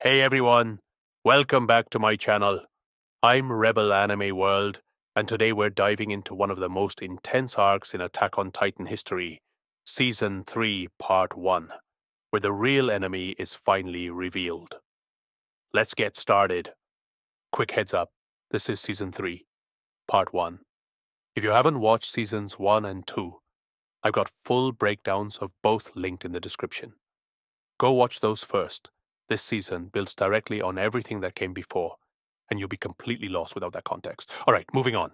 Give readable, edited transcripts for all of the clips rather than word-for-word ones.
Hey everyone, welcome back to my channel. I'm Rebel Anime World, and today we're diving into one of the most intense arcs in Attack on Titan history, Season 3, Part 1, where the real enemy is finally revealed. Let's get started. Quick heads up, this is Season 3, Part 1. If you haven't watched Seasons 1 and 2, I've got full breakdowns of both linked in the description. Go watch those first. This season builds directly on everything that came before, and you'll be completely lost without that context. Alright, moving on.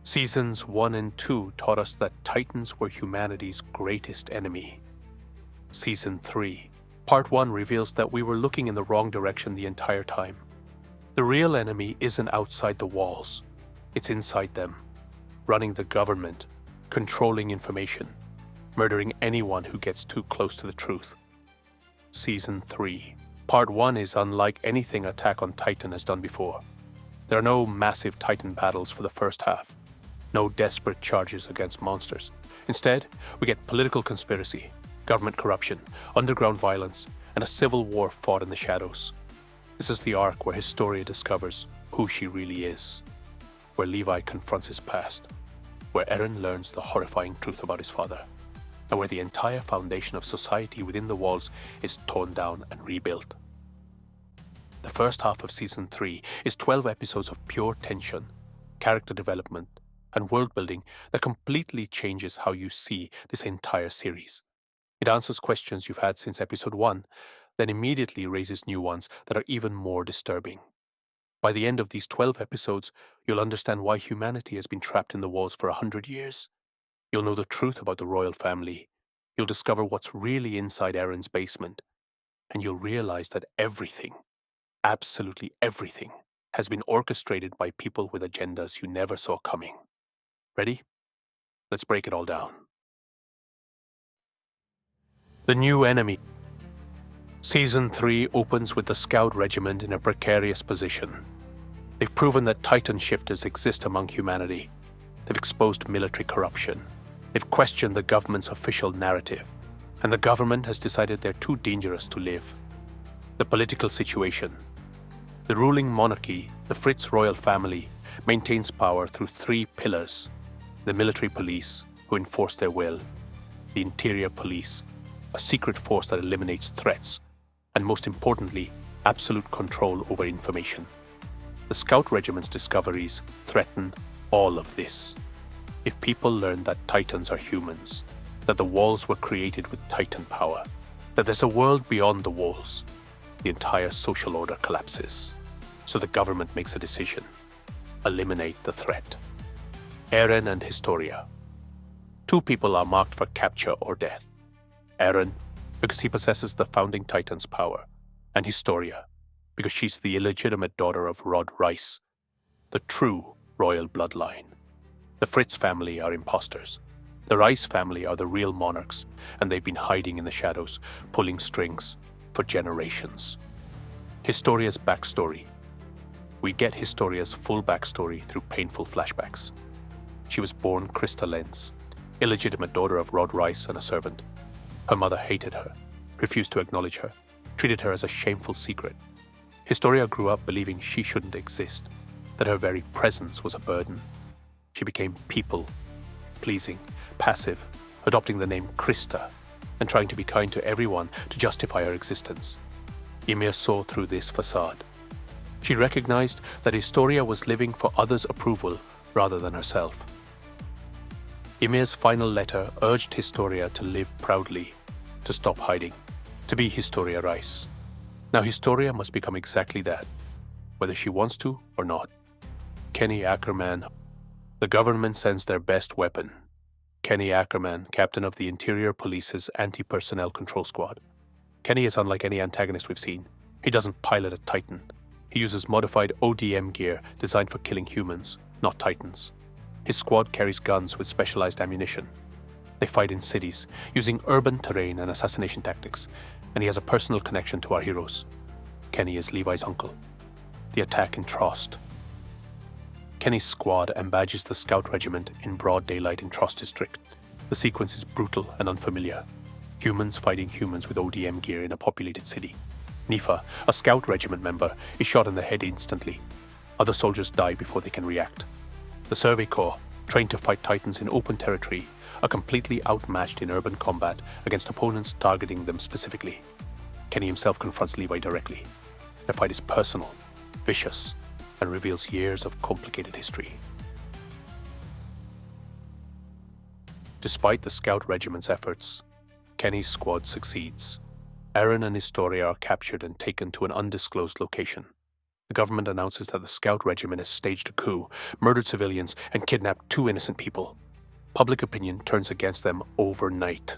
Seasons 1 and 2 taught us that Titans were humanity's greatest enemy. Season 3, Part 1 reveals that we were looking in the wrong direction the entire time. The real enemy isn't outside the walls, it's inside them, running the government, controlling information, murdering anyone who gets too close to the truth. Season 3, Part 1 is unlike anything Attack on Titan has done before. There are no massive Titan battles for the first half, no desperate charges against monsters. Instead, we get political conspiracy, government corruption, underground violence, and a civil war fought in the shadows. This is the arc where Historia discovers who she really is, where Levi confronts his past, where Eren learns the horrifying truth about his father, and where the entire foundation of society within the walls is torn down and rebuilt. The first half of Season 3 is 12 episodes of pure tension, character development, and world-building that completely changes how you see this entire series. It answers questions you've had since Episode 1, then immediately raises new ones that are even more disturbing. By the end of these 12 episodes, you'll understand why humanity has been trapped in the walls for 100 years. You'll know the truth about the royal family. You'll discover what's really inside Eren's basement. And you'll realize that everything, absolutely everything, has been orchestrated by people with agendas you never saw coming. Ready? Let's break it all down. The new enemy. Season 3 opens with the Scout Regiment in a precarious position. They've proven that Titan shifters exist among humanity. They've exposed military corruption. They've questioned the government's official narrative, and the government has decided they're too dangerous to live. The political situation. The ruling monarchy, the Fritz royal family, maintains power through 3 pillars: the military police, who enforce their will; the interior police, a secret force that eliminates threats; and most importantly, absolute control over information. The Scout Regiment's discoveries threaten all of this. If people learn that Titans are humans, that the walls were created with Titan power, that there's a world beyond the walls, the entire social order collapses. So the government makes a decision: eliminate the threat. Eren and Historia. 2 people are marked for capture or death. Eren, because he possesses the founding Titan's power, and Historia, because she's the illegitimate daughter of Rod Rice, the true royal bloodline. The Fritz family are imposters. The Rice family are the real monarchs, and they've been hiding in the shadows, pulling strings, for generations. Historia's backstory. We get Historia's full backstory through painful flashbacks. She was born Krista Lenz, illegitimate daughter of Rod Rice and a servant. Her mother hated her, refused to acknowledge her, treated her as a shameful secret. Historia grew up believing she shouldn't exist, that her very presence was a burden. She became people-pleasing, passive, adopting the name Krista, and trying to be kind to everyone to justify her existence. Ymir saw through this facade. She recognized that Historia was living for others' approval rather than herself. Ymir's final letter urged Historia to live proudly, to stop hiding, to be Historia Rice. Now Historia must become exactly that, whether she wants to or not. Kenny Ackerman. The government sends their best weapon. Kenny Ackerman, captain of the Interior Police's Anti-Personnel Control Squad. Kenny is unlike any antagonist we've seen. He doesn't pilot a Titan. He uses modified ODM gear designed for killing humans, not Titans. His squad carries guns with specialized ammunition. They fight in cities, using urban terrain and assassination tactics, and he has a personal connection to our heroes. Kenny is Levi's uncle. The attack in Trost. Kenny's squad embadges the Scout Regiment in broad daylight in Trost District. The sequence is brutal and unfamiliar. Humans fighting humans with ODM gear in a populated city. Nifa, a scout regiment member, is shot in the head instantly. Other soldiers die before they can react. The Survey Corps, trained to fight Titans in open territory, are completely outmatched in urban combat against opponents targeting them specifically. Kenny himself confronts Levi directly. Their fight is personal, vicious, and reveals years of complicated history. Despite the scout regiment's efforts, Kenny's squad succeeds. Aaron and Historia are captured and taken to an undisclosed location. The government announces that the scout regiment has staged a coup, murdered civilians, and kidnapped 2 innocent people. Public opinion turns against them overnight.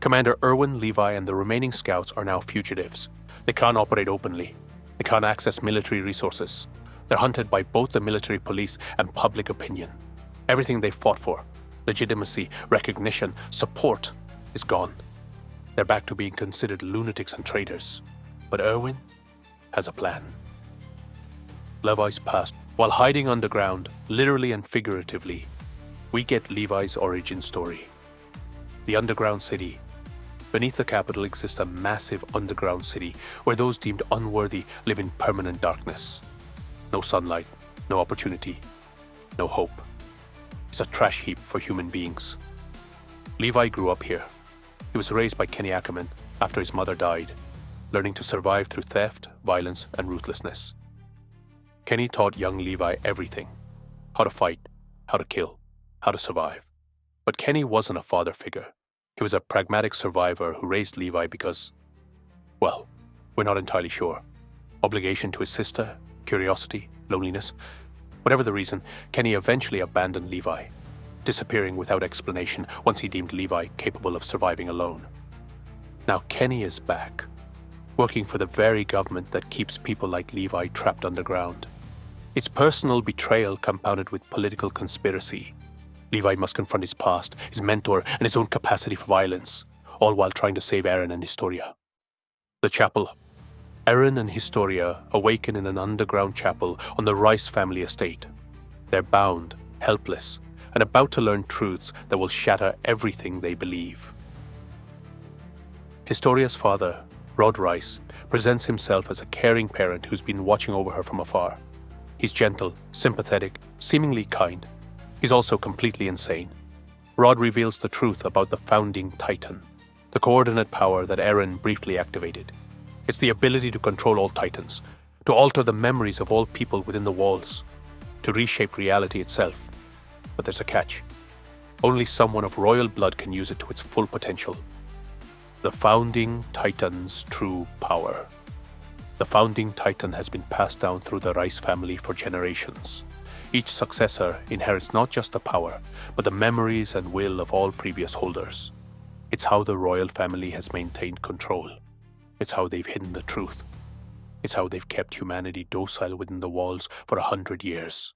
Commander Erwin, Levi, and the remaining scouts are now fugitives. They can't operate openly. They can't access military resources. They're hunted by both the military police and public opinion. Everything they fought for, legitimacy, recognition, support, is gone. They're back to being considered lunatics and traitors. But Erwin has a plan. Levi's past. While hiding underground, literally and figuratively, we get Levi's origin story. The underground city. Beneath the capital exists a massive underground city where those deemed unworthy live in permanent darkness. No sunlight, no opportunity, no hope. It's a trash heap for human beings. Levi grew up here. He was raised by Kenny Ackerman after his mother died, learning to survive through theft, violence, and ruthlessness. Kenny taught young Levi everything: how to fight, how to kill, how to survive. But Kenny wasn't a father figure. He was a pragmatic survivor who raised Levi because, well, we're not entirely sure. Obligation to his sister, curiosity, loneliness. Whatever the reason, Kenny eventually abandoned Levi, disappearing without explanation once he deemed Levi capable of surviving alone. Now Kenny is back, working for the very government that keeps people like Levi trapped underground. It's personal betrayal compounded with political conspiracy. Levi must confront his past, his mentor, and his own capacity for violence, all while trying to save Aaron and Historia. The chapel. Aaron and Historia awaken in an underground chapel on the Rice family estate. They're bound, helpless, and about to learn truths that will shatter everything they believe. Historia's father, Rod Rice, presents himself as a caring parent who's been watching over her from afar. He's gentle, sympathetic, seemingly kind. He's also completely insane. Rod reveals the truth about the founding Titan, the coordinate power that Aaron briefly activated. It's the ability to control all Titans, to alter the memories of all people within the walls, to reshape reality itself. But there's a catch. Only someone of royal blood can use it to its full potential. The founding Titan's true power. The founding Titan has been passed down through the Rice family for generations. Each successor inherits not just the power, but the memories and will of all previous holders. It's how the royal family has maintained control. It's how they've hidden the truth. It's how they've kept humanity docile within the walls for 100 years.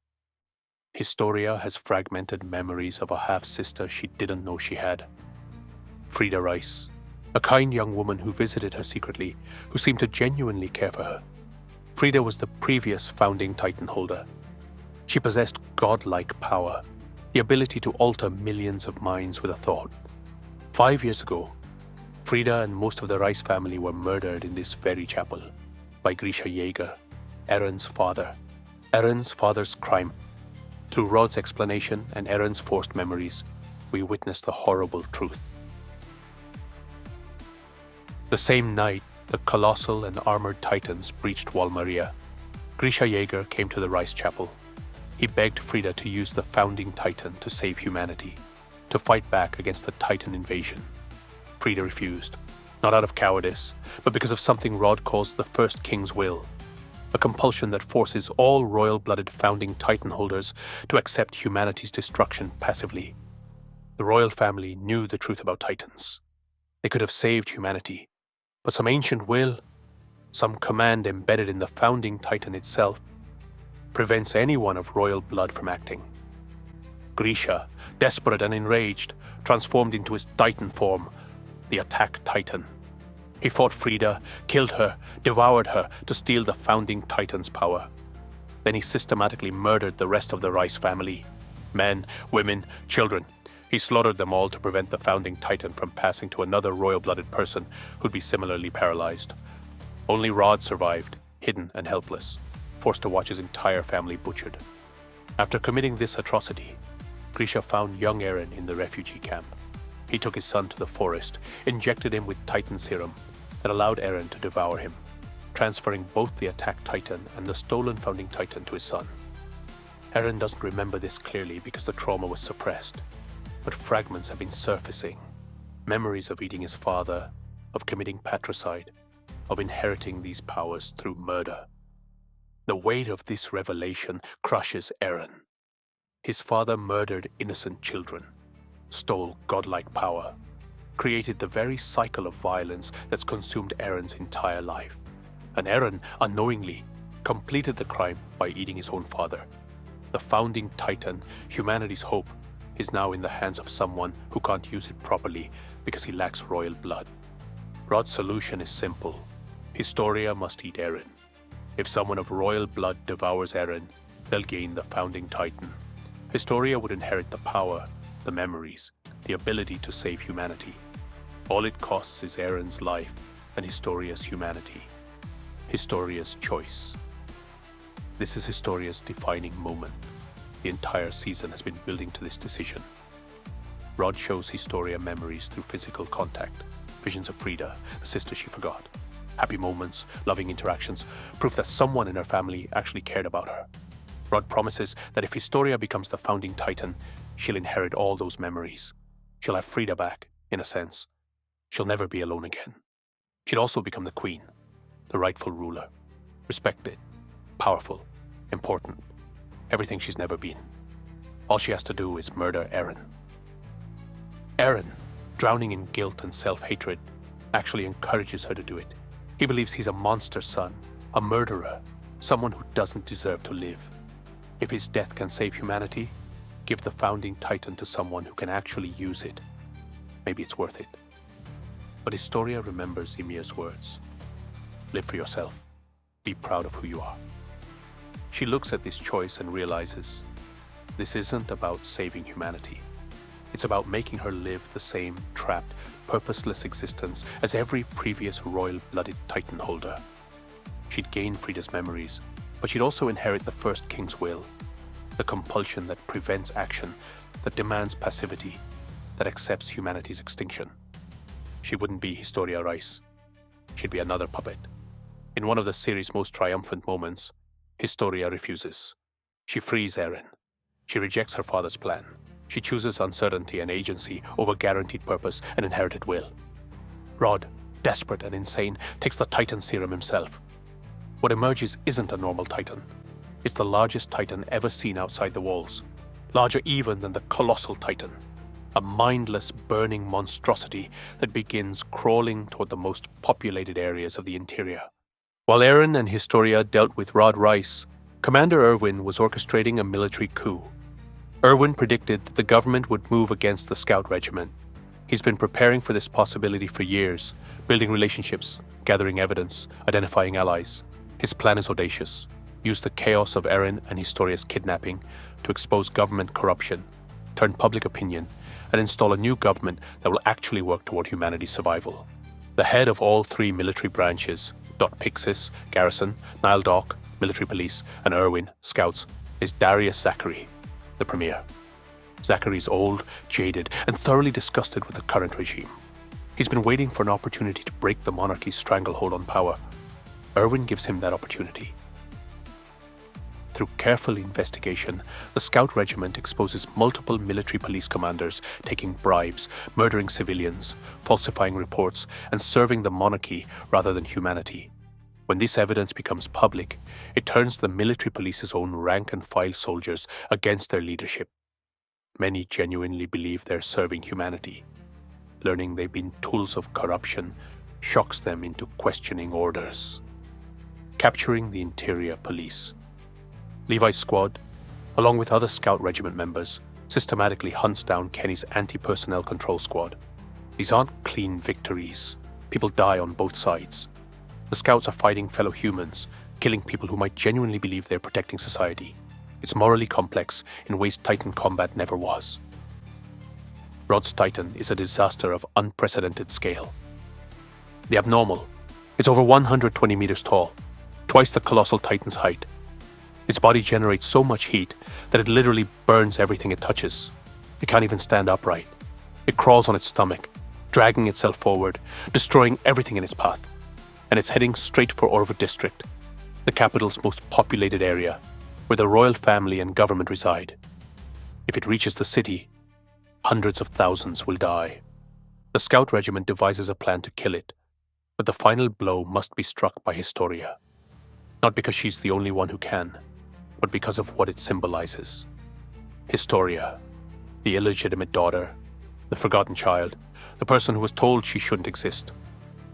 Historia has fragmented memories of a half-sister she didn't know she had. Frida Rice, a kind young woman who visited her secretly, who seemed to genuinely care for her. Frida was the previous founding Titan holder. She possessed godlike power, the ability to alter millions of minds with a thought. 5 years ago, Frida and most of the Rice family were murdered in this very chapel by Grisha Jaeger, Aaron's father. Aaron's father's crime. Through Rod's explanation and Aaron's forced memories, we witnessed the horrible truth. The same night, the colossal and armored Titans breached Wall Maria. Grisha Jaeger came to the Rice chapel. He begged Frida to use the founding Titan to save humanity, to fight back against the Titan invasion. Frida refused, not out of cowardice, but because of something Rod calls the First King's Will, a compulsion that forces all royal-blooded founding Titan holders to accept humanity's destruction passively. The royal family knew the truth about Titans. They could have saved humanity, but some ancient will, some command embedded in the founding Titan itself, prevents anyone of royal blood from acting. Grisha, desperate and enraged, transformed into his Titan form, the Attack Titan. He fought Frida, killed her, devoured her to steal the founding Titan's power. Then he systematically murdered the rest of the Rice family. Men, women, children. He slaughtered them all to prevent the founding Titan from passing to another royal-blooded person who'd be similarly paralyzed. Only Rod survived, hidden and helpless, forced to watch his entire family butchered. After committing this atrocity, Grisha found young Eren in the refugee camp. He took his son to the forest, injected him with Titan serum that allowed Eren to devour him, transferring both the attacked Titan and the stolen founding Titan to his son. Eren doesn't remember this clearly because the trauma was suppressed, but fragments have been surfacing. Memories of eating his father, of committing patricide, of inheriting these powers through murder. The weight of this revelation crushes Eren. His father murdered innocent children, stole godlike power, created the very cycle of violence that's consumed Eren's entire life. And Eren, unknowingly, completed the crime by eating his own father. The founding Titan, humanity's hope, is now in the hands of someone who can't use it properly because he lacks royal blood. Rod's solution is simple. Historia must eat Eren. If someone of royal blood devours Eren, they'll gain the founding Titan. Historia would inherit the power, the memories, the ability to save humanity. All it costs is Eren's life and Historia's humanity. Historia's choice. This is Historia's defining moment. The entire season has been building to this decision. Rod shows Historia memories through physical contact, visions of Frida, the sister she forgot, happy moments, loving interactions, proof that someone in her family actually cared about her. Rod promises that if Historia becomes the founding Titan, she'll inherit all those memories. She'll have Frida back, in a sense. She'll never be alone again. She'll also become the queen, the rightful ruler, respected, powerful, important, everything she's never been. All she has to do is murder Eren. Eren, drowning in guilt and self-hatred, actually encourages her to do it. He believes he's a monster son, a murderer, someone who doesn't deserve to live. If his death can save humanity, give the founding Titan to someone who can actually use it. Maybe it's worth it. But Historia remembers Ymir's words. Live for yourself. Be proud of who you are. She looks at this choice and realizes this isn't about saving humanity. It's about making her live the same trapped, purposeless existence as every previous royal-blooded Titan holder. She'd gain Frida's memories, but she'd also inherit the first king's will, the compulsion that prevents action, that demands passivity, that accepts humanity's extinction. She wouldn't be Historia Rice. She'd be another puppet. In one of the series' most triumphant moments, Historia refuses. She frees Eren. She rejects her father's plan. She chooses uncertainty and agency over guaranteed purpose and inherited will. Rod, desperate and insane, takes the Titan serum himself. What emerges isn't a normal Titan. It's the largest Titan ever seen outside the walls. Larger even than the colossal Titan. A mindless, burning monstrosity that begins crawling toward the most populated areas of the interior. While Eren and Historia dealt with Rod Rice, Commander Erwin was orchestrating a military coup. Erwin predicted that the government would move against the Scout Regiment. He's been preparing for this possibility for years, building relationships, gathering evidence, identifying allies. His plan is audacious. Use the chaos of Eren and Historia's kidnapping to expose government corruption, turn public opinion, and install a new government that will actually work toward humanity's survival. The head of all three military branches, Pixis, Garrison, Nile Dock, Military Police, and Erwin, Scouts, is Darius Zachary, the Premier. Zachary's old, jaded, and thoroughly disgusted with the current regime. He's been waiting for an opportunity to break the monarchy's stranglehold on power. Erwin gives him that opportunity. Through careful investigation, the Scout Regiment exposes multiple military police commanders taking bribes, murdering civilians, falsifying reports, and serving the monarchy rather than humanity. When this evidence becomes public, it turns the military police's own rank-and-file soldiers against their leadership. Many genuinely believe they're serving humanity. Learning they've been tools of corruption shocks them into questioning orders. Capturing the interior police. Levi's squad, along with other Scout Regiment members, systematically hunts down Kenny's anti-personnel control squad. These aren't clean victories. People die on both sides. The Scouts are fighting fellow humans, killing people who might genuinely believe they're protecting society. It's morally complex in ways Titan combat never was. Rod's Titan is a disaster of unprecedented scale. The abnormal. It's over 120 meters tall, twice the colossal Titan's height. Its body generates so much heat that it literally burns everything it touches. It can't even stand upright. It crawls on its stomach, dragging itself forward, destroying everything in its path. And it's heading straight for Orva District, the capital's most populated area, where the royal family and government reside. If it reaches the city, hundreds of thousands will die. The Scout Regiment devises a plan to kill it, but the final blow must be struck by Historia. Not because she's the only one who can, but because of what it symbolizes. Historia, the illegitimate daughter, the forgotten child, the person who was told she shouldn't exist,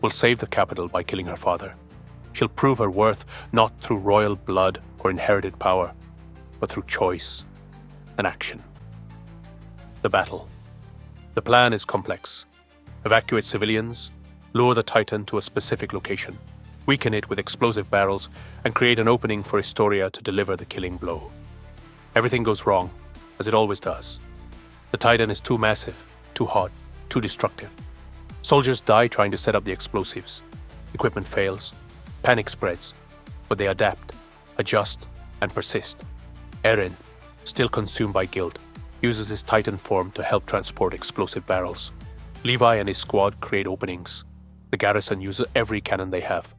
will save the capital by killing her father. She'll prove her worth not through royal blood or inherited power, but through choice and action. The battle. The plan is complex. Evacuate civilians, lure the Titan to a specific location, weaken it with explosive barrels, and create an opening for Historia to deliver the killing blow. Everything goes wrong, as it always does. The Titan is too massive, too hot, too destructive. Soldiers die trying to set up the explosives. Equipment fails. Panic spreads. But they adapt, adjust, and persist. Eren, still consumed by guilt, uses his Titan form to help transport explosive barrels. Levi and his squad create openings. The garrison uses every cannon they have.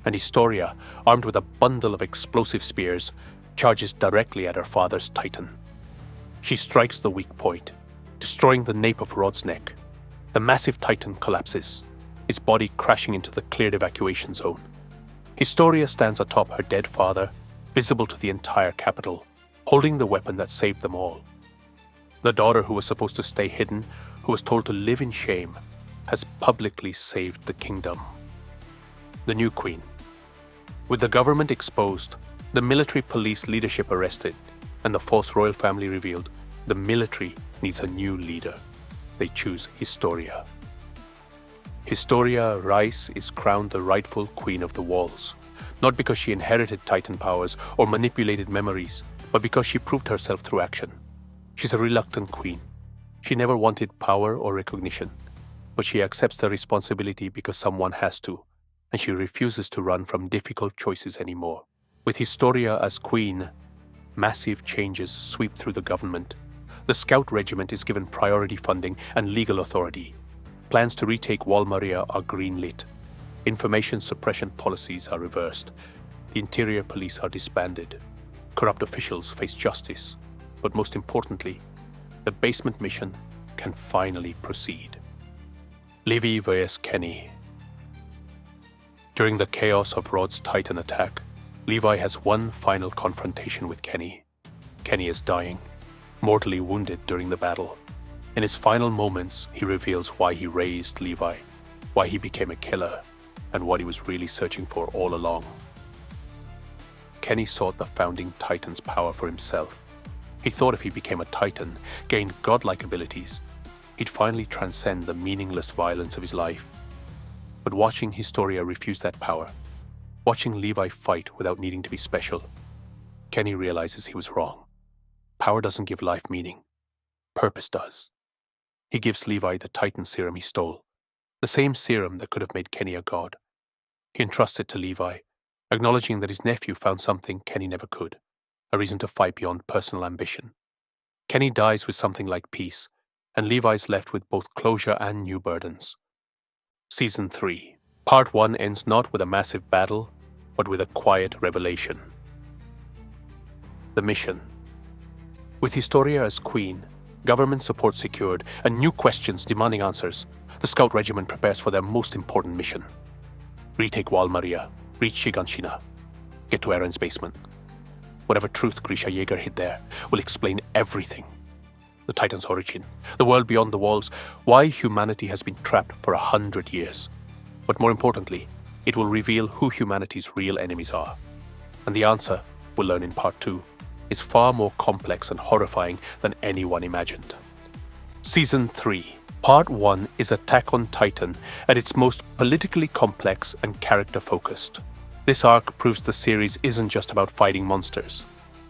And Historia, armed with a bundle of explosive spears, charges directly at her father's Titan. She strikes the weak point, destroying the nape of Rod's neck. The massive Titan collapses, its body crashing into the cleared evacuation zone. Historia stands atop her dead father, visible to the entire capital, holding the weapon that saved them all. The daughter who was supposed to stay hidden, who was told to live in shame, has publicly saved the kingdom. The new queen. With the government exposed, the military police leadership arrested, and the false royal family revealed, the military needs a new leader. They choose Historia. Historia Rice is crowned the rightful queen of the walls, not because she inherited Titan powers or manipulated memories, but because she proved herself through action. She's a reluctant queen. She never wanted power or recognition, but she accepts the responsibility because someone has to, and she refuses to run from difficult choices anymore. With Historia as queen, massive changes sweep through the government. The Scout Regiment is given priority funding and legal authority. Plans to retake Wal Maria are greenlit. Information suppression policies are reversed. The interior police are disbanded. Corrupt officials face justice. But most importantly, the basement mission can finally proceed. Levi vs. Kenny. During the chaos of Rod's Titan attack, Levi has one final confrontation with Kenny. Kenny is dying, mortally wounded during the battle. In his final moments, he reveals why he raised Levi, why he became a killer, and what he was really searching for all along. Kenny sought the founding Titan's power for himself. He thought if he became a Titan, gained godlike abilities, he'd finally transcend the meaningless violence of his life. But watching Historia refuse that power, watching Levi fight without needing to be special, Kenny realizes he was wrong. Power doesn't give life meaning. Purpose does. He gives Levi the Titan serum he stole, the same serum that could have made Kenny a god. He entrusts it to Levi, acknowledging that his nephew found something Kenny never could, a reason to fight beyond personal ambition. Kenny dies with something like peace, and Levi's left with both closure and new burdens. Season 3. Part 1 ends not with a massive battle, but with a quiet revelation. The mission. With Historia as queen, government support secured, and new questions demanding answers, the Scout Regiment prepares for their most important mission. Retake Wal Maria, reach Shiganshina, get to Eren's basement. Whatever truth Grisha Jaeger hid there will explain everything. The Titan's origin, the world beyond the walls, why humanity has been trapped for 100 years. But more importantly, it will reveal who humanity's real enemies are. And the answer, we'll learn in Part 2, is far more complex and horrifying than anyone imagined. Season 3, Part 1 is Attack on Titan at its most politically complex and character-focused. This arc proves the series isn't just about fighting monsters.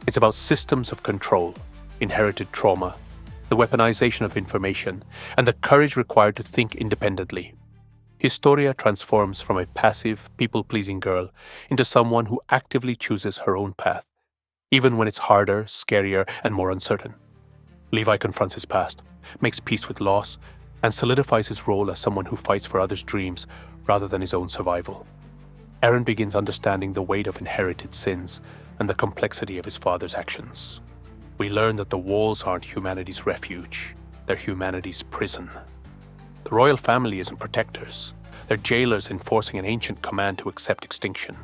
It's about systems of control, inherited trauma, the weaponization of information, and the courage required to think independently. Historia transforms from a passive, people-pleasing girl into someone who actively chooses her own path, even when it's harder, scarier, and more uncertain. Levi confronts his past, makes peace with loss, and solidifies his role as someone who fights for others' dreams rather than his own survival. Eren begins understanding the weight of inherited sins and the complexity of his father's actions. We learn that the walls aren't humanity's refuge, they're humanity's prison. The royal family isn't protectors, they're jailers enforcing an ancient command to accept extinction.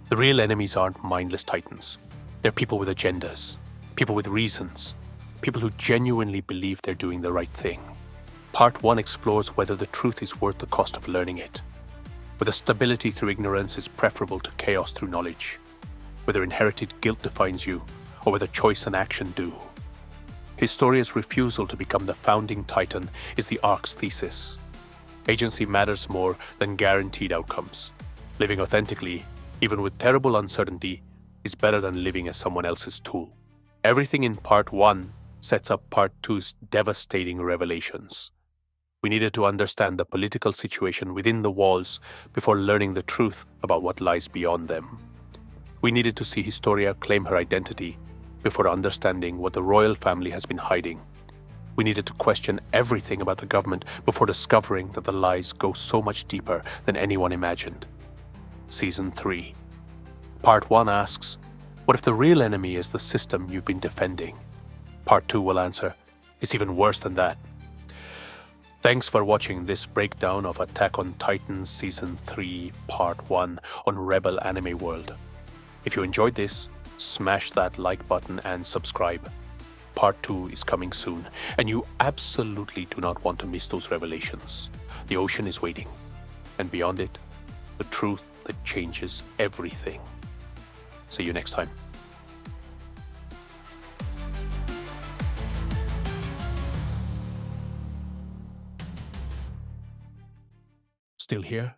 The real enemies aren't mindless titans, they're people with agendas, people with reasons, people who genuinely believe they're doing the right thing. Part 1 explores whether the truth is worth the cost of learning it, whether stability through ignorance is preferable to chaos through knowledge, whether inherited guilt defines you, or whether choice and action do. Historia's refusal to become the founding titan is the arc's thesis. Agency matters more than guaranteed outcomes. Living authentically, even with terrible uncertainty, is better than living as someone else's tool. Everything in Part 1 sets up Part 2's devastating revelations. We needed to understand the political situation within the walls before learning the truth about what lies beyond them. We needed to see Historia claim her identity before understanding what the royal family has been hiding. We needed to question everything about the government before discovering that the lies go so much deeper than anyone imagined. Season 3. Part 1 asks, what if the real enemy is the system you've been defending? Part 2 will answer, it's even worse than that. Thanks for watching this breakdown of Attack on Titan Season 3, Part 1 on Rebel Anime World. If you enjoyed this, smash that like button and subscribe. Part 2 is coming soon, and you absolutely do not want to miss those revelations. The ocean is waiting, and beyond it, the truth that changes everything. See you next time. Still here?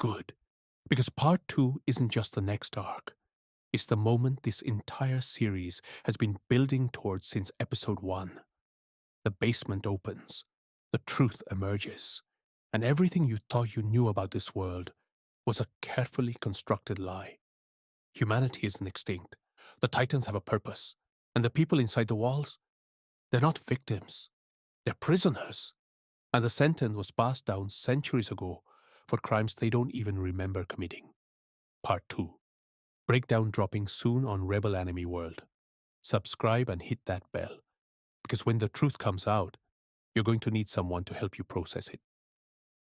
Good. Because Part 2 isn't just the next arc. It's the moment this entire series has been building towards since Episode 1. The basement opens, the truth emerges, and everything you thought you knew about this world was a carefully constructed lie. Humanity isn't extinct. The Titans have a purpose, and the people inside the walls, they're not victims. They're prisoners. And the sentence was passed down centuries ago for crimes they don't even remember committing. Part 2. Breakdown dropping soon on Rebel Anime World. Subscribe and hit that bell, because when the truth comes out, you're going to need someone to help you process it.